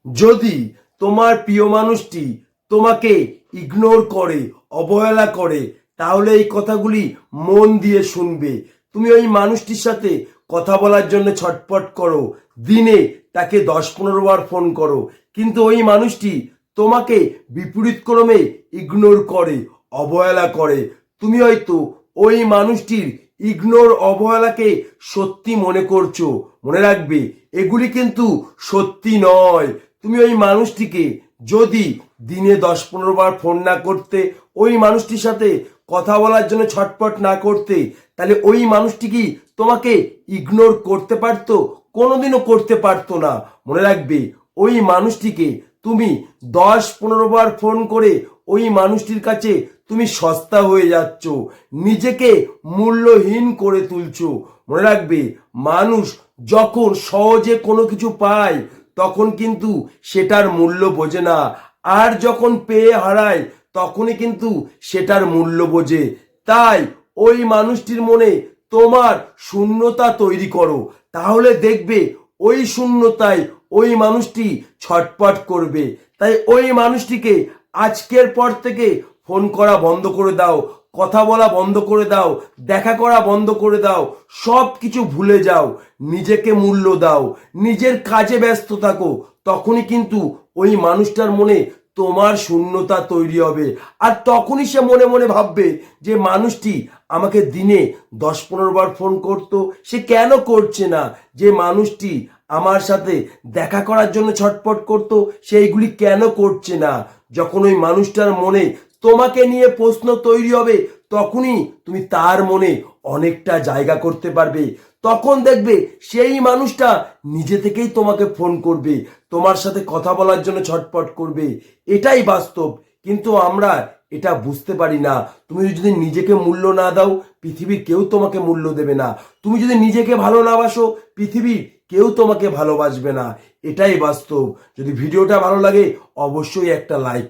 যদি তোমার প্রিয় মানুষটি তোমাকে ইগনোর করে, অবহেলা করে, তাহলে এই কথাগুলি মন দিয়ে শুনবে। তুমি ওই মানুষটির সাথে কথা বলার জন্য ছটপট করো, দিনে তাকে 10-15 বার ফোন করো, কিন্তু ওই মানুষটি তোমাকে বিপরীত ক্রমে ইগনোর করে, অবহেলা করে। তুমি হয়তো ওই মানুষটির ইগনোর, অবহেলাকে সত্যি মনে করছো। মনে রাখবে, এগুলি কিন্তু সত্যি নয়। তুমি ওই মানুষটিকে যদি দিনে 10-15 বার ফোন না করতে, ওই মানুষটির সাথে কথা বলার জন্য ছটপট না করতে, তাহলে ওই মানুষটি কি তোমাকে ইগনোর করতে পারতো? কোনোদিনও করতে পারতো না। মনে রাখবে, ওই মানুষটিকে তুমি 10-15 বার ফোন করে ওই মানুষটির কাছে তুমি সস্তা হয়ে যাচ্ছ, নিজেকে মূল্যহীন করে তুলছো। মনে রাখবে, মানুষ যখন সহজে কোনো কিছু পায় তখন কিন্তু সেটার মূল্য বোঝে না, আর যখন পেয়ে হারায় তখনই কিন্তু সেটার মূল্য বোঝে। তাই ওই মানুষটির মনে তোমার শূন্যতা তৈরি করো, তাহলে দেখবে ওই শূন্যতায় ওই মানুষটি ছটপট করবে। তাই ওই মানুষটিকে আজকের পর থেকে ফোন করা বন্ধ করে দাও, কথা বলা বন্ধ করে দাও, দেখা করা বন্ধ করে দাও, সব কিছু ভুলে যাও, নিজেকে মূল্য দাও, নিজের কাজে ব্যস্ত থাকো। তখনই কিন্তু ওই মানুষটার মনে তোমার শূন্যতা তৈরি হবে, আর তখনই সে মনে মনে ভাববে যে মানুষটি আমাকে দিনে 10-15 বার ফোন করতো, সে কেন করছে না? যে মানুষটি আমার সাথে দেখা করার জন্য ছটপট করতো, সে এইগুলি কেন করছে না? যখন ওই মানুষটার মনে তোমাকে নিয়ে প্রশ্ন তৈরি হবে, তখনই তুমি তার মনে অনেকটা জায়গা করতে পারবে। তখন দেখবে সেই মানুষটা নিজে থেকেই তোমাকে ফোন করবে, তোমার সাথে কথা বলার জন্য ছটপট করবে। এটাই বাস্তব, কিন্তু আমরা এটা বুঝতে পারি না। তুমি যদি নিজেকে মূল্য না দাও, পৃথিবীর কেউ তোমাকে মূল্য দেবে না। তুমি যদি নিজেকে ভালো না বাসো, পৃথিবীর কেউ তোমাকে ভালোবাসবে না। এটাই বাস্তব। যদি ভিডিওটা ভালো লাগে, অবশ্যই একটা লাইক